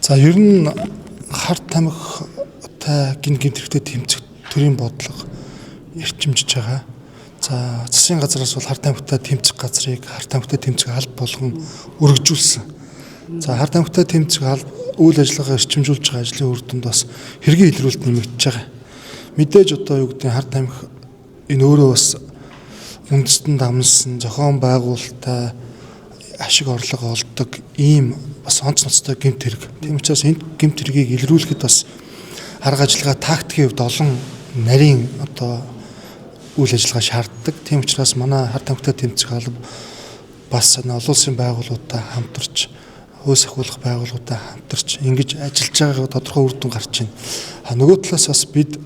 За ер нь хар тамхитай гин гинтэрхтэй тэмцэх төрийн бодлого эрчимжиж байгаа. За засгийн газраас бол хар тамхитай тэмцэх газрыг хар тамхитай тэмцэх алба болгон өргөжүүлсэн. За хар тамхитай тэмцэх алба үйл ажиллагаа эрчимжүүлж байгаа ажлын үр дүнд бас хэргийн илрүүлэлт нэмэгдэж байгаа. Мэдээж одоо юу гэдэг хар тамхи энэ өөрөө бас үндэстэн дамнсан зохион байгуулалттай ашиг орлого олдог ийм бас онц ноцтой гэмт хэрэг. Тийм учраас энэ гэмт хэргийг илрүүлэхэд бас арга ажиллагаа тактикийн хувьд олон нарийн одоо үйл ажиллагаа шаарддаг. Тийм учраас манай хар тамхитай тэмцэх алба бас олон улсын байгууллагуудтай хамтарч, хөөс ахуулах байгууллагуудтай хамтарч ингэж ажиллаж байгааг тодорхой үр дүн гарч байна. Нөгөө талаас бас бид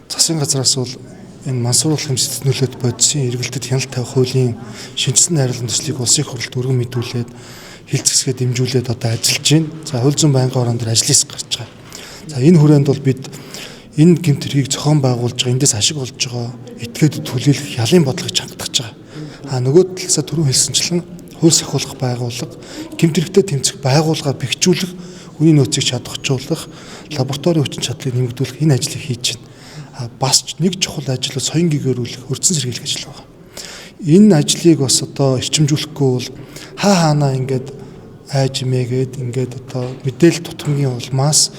засгийн газраас бол энэ мансууруулах хэмжээнд нөлөөт бодисын эргэлтэд хяналт тавих хуулийн шинжилсэн найруулгын төслийг улсын хурлд өргөн мэдүүлээд хилцэсгээ дэмжүүлээд одоо ажиллаж байна. За хууль зүйн байнгын орон дээр ажлын хэсэг гарч байгаа. За энэ хүрээнд бол бид энэ гэмт хэргийг зохион байгуулж байгаа, эндээс ашиг олж байгаа этгээдэд хүлээлгэх ялын бодлогыг хангах гэж байгаа. Нөгөө талаасаа түрүү хэлсэнчлэн хууль сахиулах байгууллага, гэмт хэрэгтэй тэмцэх байгууллага бэхжүүлэх, үний нөөцийг чадваржуулах, лаборатори хүчин чадлыг нэмэгдүүлэх энэ ажлыг хийж байна. Бас нэг чухал ажил соён гэгэрүүлэх, өрцөн сэргийлэх ажил байна. Энэ ажлыг бас одоо эрчимжүүлэхгүй бол хаанаа ингээд айж имээгээд ингээд одоо мэдээлэл тутамгийн улмаас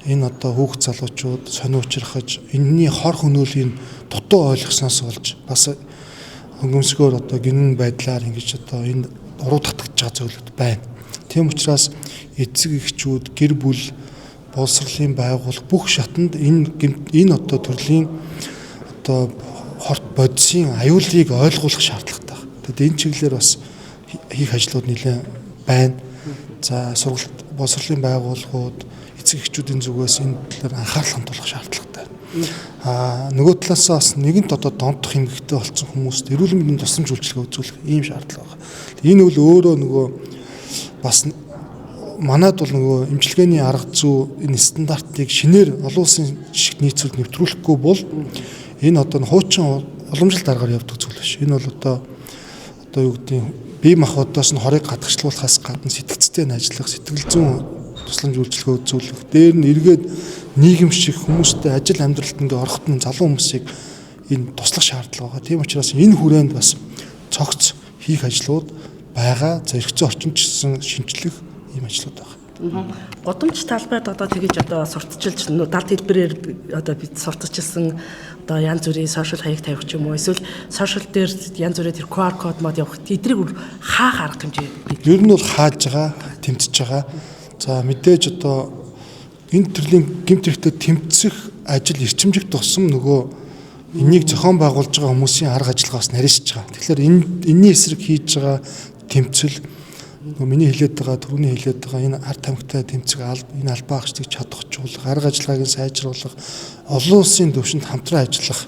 энэ одоо хүүхд залуучууд сонио учрахж энэний хор хөнөөлийн дутуу ойлгосноос болж бас хөнгөмсгөөр одоо гинэн байдлаар ингэж одоо энэ уруу татгаж байгаа зүйлүүд байна. Тийм учраас эцэг эхчүүд, гэр бүл, боловсролын байгууллага бүх шатанд энэ одоо төрлийн одоо хорт бодисын аюулыг ойлгуулах шаардлагатай байна. Тэгэд энэ чиглэлээр бас хийх ажлууд нэлээд байна. За сургалт боловсролын байгууллагууд эцэг эхчүүдийн зүгээс энэ талаар анхаарал хандуулах шаардлагатай байна. Нөгөө талаас бас нэгэнт одоо донтох эмгэгтэй болсон хүмүүст эрүүл мэндийн тусламж үйлчилгээ үзүүлэх ийм шаардлага байна. Энэ бол өөрөө нөгөө бас манайд бол нөгөө эмчилгээний арга зүй энэ стандартыг шинээр олон улсын жишгт нийцүүлд нэвтрүүлэхгүй бол энэ одоо хуучин уламжлалт аргаар явдаг зүйл биш. Энэ бол одоо юу гэдэг бие махбодоос нь хорыг гадагшлуулахаас гадна сэтгцтэй нь ажиллах, сэтгэл зүйн тусламж үйлчилгээ үзүүлэх, дээр нь эргээд нийгэм шиг хүмүүстэй ажил амьдралд ингээ орохт нь залуу хүмүүсийг энэ туслах шаардлага байгаа. Тийм учраас энэ хүрээнд бас цогц хийх ажлууд байгаа. Зэрэг зүйн орчинчилсан шинжлэх ийм ажлууд байгаа. Гудамж талбайд одоо тэгэж одоо сурталчилж далд хэлбэрээр одоо бид сурталчилсан одоо янз бүрийн сошиал хаяг тавих ч юм уу эсвэл сошиал дээр янз бүрийн тэр QR код мод явах эдрийг хаах арга хэмжээ. Ер нь бол хааж байгаа, тэмцэж байгаа. За мэдээж одоо энэ төрлийн гэмт хэрэгтэй тэмцэх ажил эрчимжих тусам нөгөө энийг зохион байгуулж байгаа хүмүүсийн арга ажиллагаа бас нарийшж байгаа. Тэгэхээр энэний эсрэг хийж байгаа тэмцэл миний хэлээд байгаа, түрүүний хэлээд байгаа энэ хар тамхитай тэмцэх алба, энэ албаа хаагчдыг чадваржуулах, арга ажиллагааг нь сайжруулах, олон улсын түвшинд хамтран ажиллах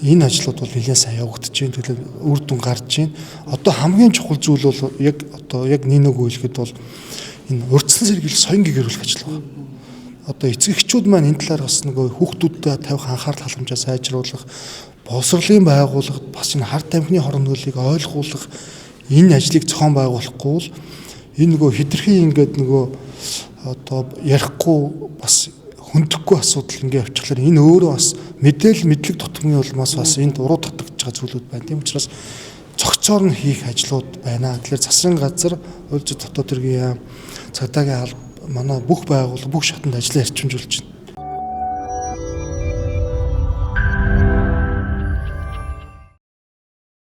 энэ ажлууд бол нэлээд сайн явагдаж байна. Тэгэхээр үр дүн гарч байна. Одоо хамгийн чухал зүйл бол яг нэг үйлхэд бол энэ урьдчилан сэргийлэх соён гэгэрүүлэх ажил байна. Одоо эцэг эхчүүд маань энэ талаар бас нөгөө хүүхдүүдэд тавих анхаарал халамжаа сайжруулах, боловсролын байгууллагад бас энэ хар тамхины хорон нөлөөгийг ойлгуулах энэ ажлыг зохион байгуулахгүй бол энэ нөгөө хитрхи ингээд нөгөө одоо ярихгүй бас хөндөхгүй асуудал ингээд явчихлаар энэ өөрөө бас мэдлэг тутамгийн улмаас бас энд уруу татгаж байгаа зүйлүүд байна. Тийм учраас цогцоор нь хийх ажлууд байна. Тэгэхээр засгийн газар, хууль зүйн дотоод хэргийн яам, цагдаагийн алба манай бүх байгууллага бүх шатанд ажиллаа эрчимжүүлж байна.